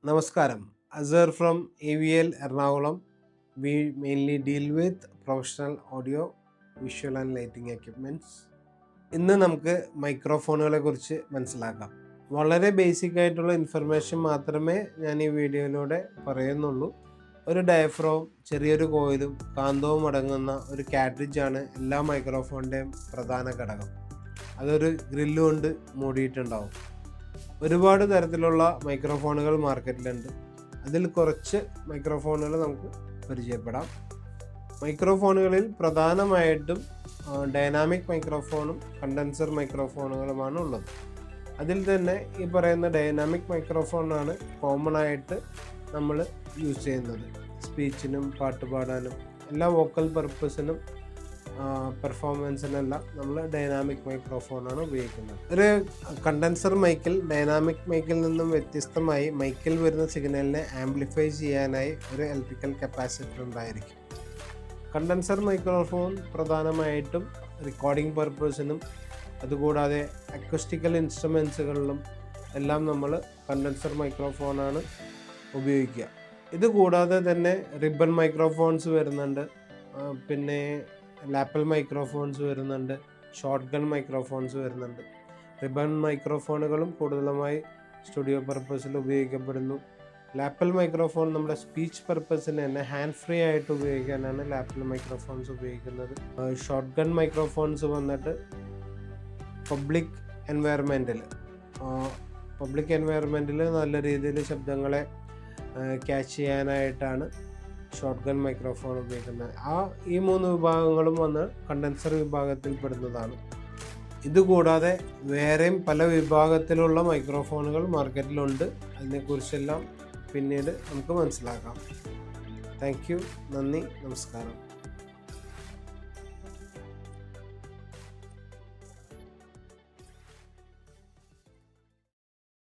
Namaskaram. Azhar from AVL Ernakulam. We mainly deal with professional audio, visual and lighting equipments. ഇന്ന് നമുക്ക് മൈക്രോഫോണുകളെ കുറിച്ച് മനസ്സിലാക്കാം. വളരെ ബേസിക് ആയിട്ടുള്ള ഇൻഫർമേഷൻ മാത്രമേ ഞാൻ ഈ വീഡിയോയിലൂടെ പറയുന്നുള്ളൂ. ഒരു ഡയഫ്രോം, ചെറിയൊരു കോയിലും കാന്തവും അടങ്ങുന്ന ഒരു കാട്രിഡ്ജാണ് എല്ലാ മൈക്രോഫോണിൻ്റെയും പ്രധാന ഘടകം. അതൊരു ഗ്രില്ല് കൊണ്ട് മൂടിയിട്ടുണ്ടാവും. ഒരുപാട് തരത്തിലുള്ള മൈക്രോഫോണുകൾ മാർക്കറ്റിലുണ്ട്. അതിൽ കുറച്ച് മൈക്രോഫോണുകൾ നമുക്ക് പരിചയപ്പെടാം. മൈക്രോഫോണുകളിൽ പ്രധാനമായിട്ടും ഡൈനാമിക് മൈക്രോഫോണും കണ്ടൻസർ മൈക്രോഫോണുകളുമാണ് ഉള്ളത്. അതിൽ തന്നെ ഈ പറയുന്ന ഡൈനാമിക് മൈക്രോഫോണാണ് കോമൺ ആയിട്ട് നമ്മൾ യൂസ് ചെയ്യുന്നത്. സ്പീച്ചിനും പാട്ട് പാടാനും എല്ലാ വോക്കൽ പർപ്പസിനും പെർഫോമൻസിനെല്ലാം നമ്മൾ ഡൈനാമിക് മൈക്രോഫോണാണ് ഉപയോഗിക്കുന്നത്. ഒരു കണ്ടൻസർ മൈക്കിൽ ഡൈനാമിക് മൈക്കിൽ നിന്നും വ്യത്യസ്തമായി മൈക്കിൽ വരുന്ന സിഗ്നലിനെ ആംപ്ലിഫൈ ചെയ്യാനായി ഒരു ഇലക്ട്രിക്കൽ കപ്പാസിറ്റർ ഉണ്ടായിരിക്കും. കണ്ടൻസർ മൈക്രോഫോൺ പ്രധാനമായിട്ടും റെക്കോർഡിംഗ് പർപ്പസിനും അതുകൂടാതെ അക്യൂസ്റ്റിക്കൽ ഇൻസ്ട്രുമെൻസുകളിലും എല്ലാം നമ്മൾ കണ്ടൻസർ മൈക്രോഫോണാണ് ഉപയോഗിക്കുക. ഇത് കൂടാതെ തന്നെ റിബൺ മൈക്രോഫോൺസ് വരുന്നുണ്ട്, പിന്നെ ലാപ്പൽ മൈക്രോഫോൺസ് വരുന്നുണ്ട്, ഷോർട്ട് ഗൺ മൈക്രോഫോൺസ് വരുന്നുണ്ട്. റിബൺ മൈക്രോഫോണുകളും കൂടുതലുമായി സ്റ്റുഡിയോ പർപ്പസിൽ ഉപയോഗിക്കപ്പെടുന്നു. ലാപ്പൽ മൈക്രോഫോൺ നമ്മുടെ സ്പീച്ച് പർപ്പസിന് തന്നെ ഹാൻഡ് ഫ്രീ ആയിട്ട് ഉപയോഗിക്കാനാണ് ലാപ്പൽ മൈക്രോഫോൺസ് ഉപയോഗിക്കുന്നത്. ഷോർട്ട് ഗൺ മൈക്രോഫോൺസ് വന്നിട്ട് പബ്ലിക് എൻവയറമെൻറ്റിൽ നല്ല രീതിയിൽ ശബ്ദങ്ങളെ ക്യാച്ച് ചെയ്യാനായിട്ടാണ് ഷോർട്ട് ഗൺ മൈക്രോഫോൺ ഉപയോഗിക്കുന്നത്. ഈ 3 വിഭാഗങ്ങളും വന്ന് കണ്ടൻസർ വിഭാഗത്തിൽ പെടുന്നതാണ്. ഇതുകൂടാതെ വേറെയും പല വിഭാഗത്തിലുള്ള മൈക്രോഫോണുകൾ മാർക്കറ്റിലുണ്ട്. അതിനെക്കുറിച്ചെല്ലാം പിന്നീട് നമുക്ക് മനസ്സിലാക്കാം. Thank you. നന്ദി. നമസ്കാരം.